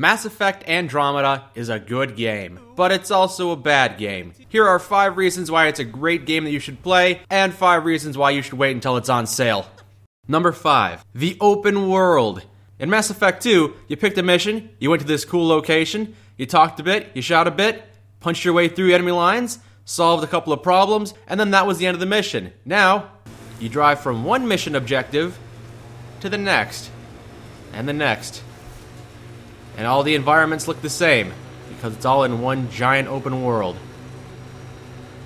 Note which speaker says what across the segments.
Speaker 1: Mass Effect Andromeda is a good game, but it's also a bad game. Here are 5 reasons why it's a great game that you should play, and 5 reasons why you should wait until it's on sale. Number 5, the open world. In Mass Effect 2, you picked a mission, you went to this cool location, you talked a bit, you shot a bit, punched your way through enemy lines, solved a couple of problems, and then that was the end of the mission. Now, you drive from one mission objective to the next, and the next. And all the environments look the same, because it's all in one giant open world.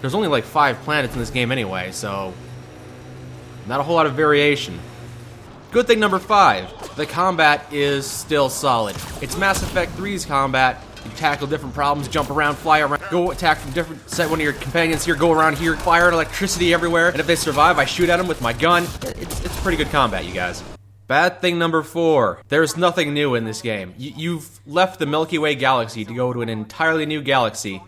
Speaker 1: There's only like 5 planets in this game anyway, so not a whole lot of variation. Good thing number 5, the combat is still solid. It's Mass Effect 3's combat. You tackle different problems, jump around, fly around, go attack from different, set one of your companions here, go around here, fire electricity everywhere, and if they survive, I shoot at them with my gun. It's pretty good combat, you guys. Bad thing number 4, there's nothing new in this game. You've left the Milky Way Galaxy to go to an entirely new galaxy,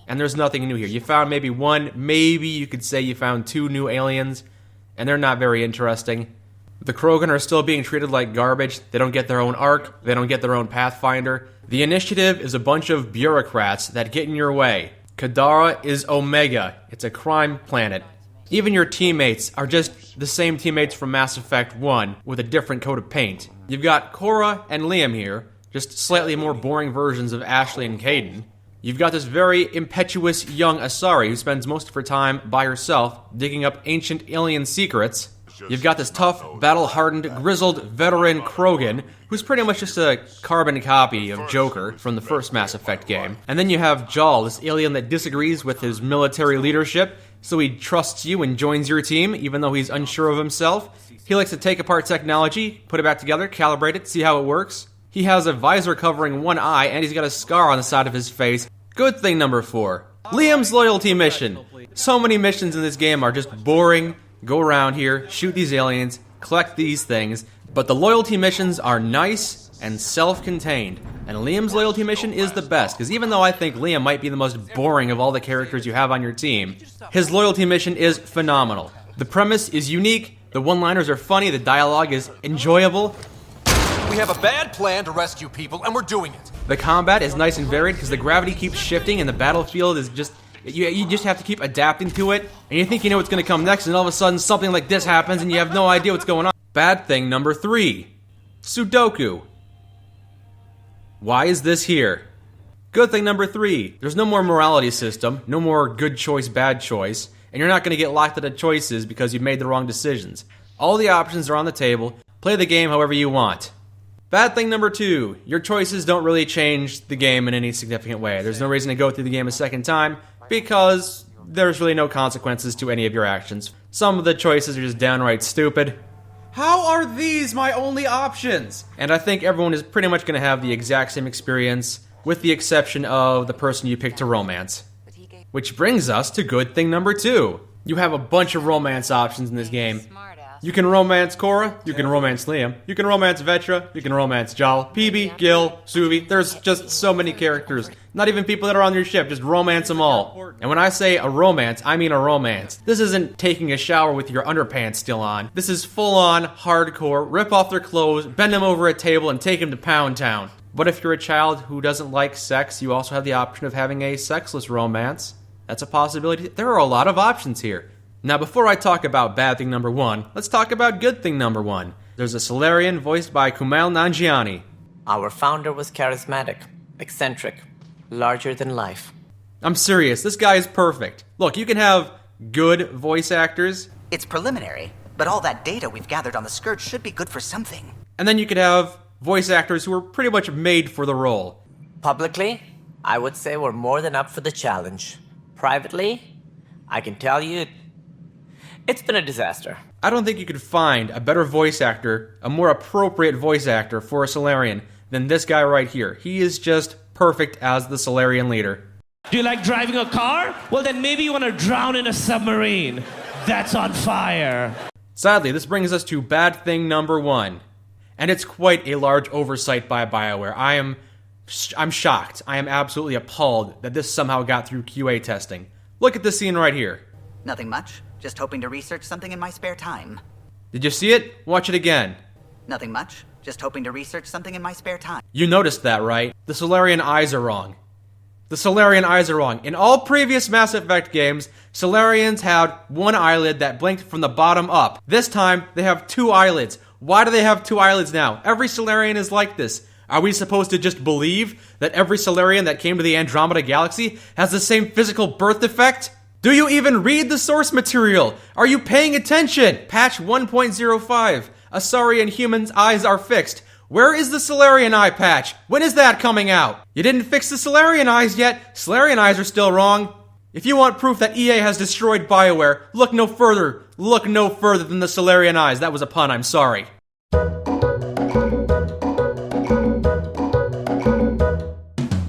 Speaker 1: and there's nothing new here. You found maybe you could say you found 2 new aliens, and they're not very interesting. The Krogan are still being treated like garbage. They don't get their own arc, they don't get their own Pathfinder. The Initiative is a bunch of bureaucrats that get in your way. Kadara is Omega, it's a crime planet. Even your teammates are just the same teammates from Mass Effect 1 with a different coat of paint. You've got Cora and Liam here, just slightly more boring versions of Ashley and Caden. You've got this very impetuous young Asari who spends most of her time by herself digging up ancient alien secrets. You've got this tough, battle-hardened, grizzled veteran Krogan, who's pretty much just a carbon copy of Joker from the first Mass Effect game. And then you have Jal, this alien that disagrees with his military leadership, so he trusts you and joins your team, even though he's unsure of himself. He likes to take apart technology, put it back together, calibrate it, see how it works. He has a visor covering one eye, and he's got a scar on the side of his face. Good thing number 4, Liam's loyalty mission. So many missions in this game are just boring. Go around here, shoot these aliens, collect these things, but the loyalty missions are nice and self-contained. And Liam's loyalty mission is the best, because even though I think Liam might be the most boring of all the characters you have on your team, his loyalty mission is phenomenal. The premise is unique, the one-liners are funny, the dialogue is enjoyable.
Speaker 2: We have a bad plan to rescue people, and we're doing it.
Speaker 1: The combat is nice and varied, because the gravity keeps shifting and the battlefield is just... You just have to keep adapting to it, and you think you know what's going to come next, and all of a sudden something like this happens, and you have no idea what's going on. Bad thing number 3, Sudoku. Why is this here? Good thing number 3, there's no more morality system, no more good choice, bad choice, and you're not going to get locked into choices because you made the wrong decisions. All the options are on the table, play the game however you want. Bad thing number 2, your choices don't really change the game in any significant way. There's no reason to go through the game a second time, because there's really no consequences to any of your actions. Some of the choices are just downright stupid. How are these my only options? And I think everyone is pretty much going to have the exact same experience, with the exception of the person you pick to romance. Which brings us to good thing number 2. You have a bunch of romance options in this game. You can romance Cora, you can romance Liam, you can romance Vetra, you can romance Jal, PB, Gil, Suvi. There's just so many characters. Not even people that are on your ship, just romance them all. And when I say a romance, I mean a romance. This isn't taking a shower with your underpants still on. This is full-on, hardcore, rip off their clothes, bend them over a table, and take them to Pound Town. But if you're a child who doesn't like sex, you also have the option of having a sexless romance. That's a possibility. There are a lot of options here. Now, before I talk about bad thing number 1, let's talk about good thing number 1. There's a Silurian voiced by Kumail Nanjiani.
Speaker 3: Our founder was charismatic, eccentric, larger than life.
Speaker 1: I'm serious, this guy is perfect. Look, you can have good voice actors.
Speaker 4: It's preliminary, but all that data we've gathered on the Scourge should be good for something.
Speaker 1: And then you could have voice actors who are pretty much made for the role.
Speaker 3: Publicly, I would say we're more than up for the challenge. Privately, I can tell you it's been a disaster.
Speaker 1: I don't think you could find a better voice actor, a more appropriate voice actor for a Solarian than this guy right here. He is just perfect as the Solarian leader.
Speaker 5: Do you like driving a car? Well, then maybe you want to drown in a submarine that's on fire.
Speaker 1: Sadly, this brings us to bad thing number 1. And it's quite a large oversight by BioWare. I'm shocked. I am absolutely appalled that this somehow got through QA testing. Look at this scene right here.
Speaker 4: Nothing much. Just hoping to research something in my spare time.
Speaker 1: Did you see it? Watch it again.
Speaker 4: Nothing much. Just hoping to research something in my spare time.
Speaker 1: You noticed that, right? The Silurian eyes are wrong. The Silurian eyes are wrong. In all previous Mass Effect games, Silurians had one eyelid that blinked from the bottom up. This time, they have two eyelids. Why do they have two eyelids now? Every Silurian is like this. Are we supposed to just believe that every Silurian that came to the Andromeda Galaxy has the same physical birth defect? Do you even read the source material? Are you paying attention? Patch 1.05. Asarian humans' eyes are fixed. Where is the Silurian eye patch? When is that coming out? You didn't fix the Silurian eyes yet. Silurian eyes are still wrong. If you want proof that EA has destroyed BioWare, look no further. Look no further than the Silurian eyes. That was a pun, I'm sorry.